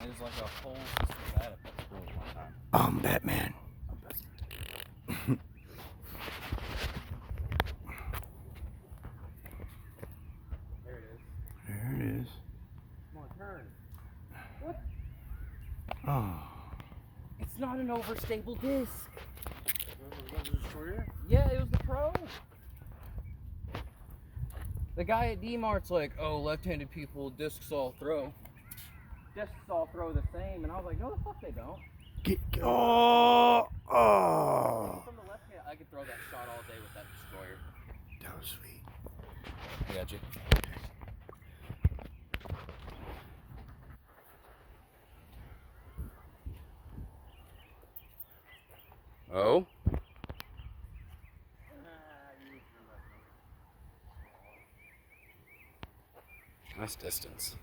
There's like a whole system of that at that school at one time. I'm Batman. There it is. There it is. Come on, turn. What? Oh. It's not an overstable disc. Was it a destroyer? Yeah, it was the Pro. The guy at D-Mart's like, oh, left-handed people, discs all throw. Discs all throw the same. And I was like, no, the fuck they don't. Oh. From the left hand, I could throw that shot all day with that destroyer. That was sweet. I got you. Oh? Nice distance.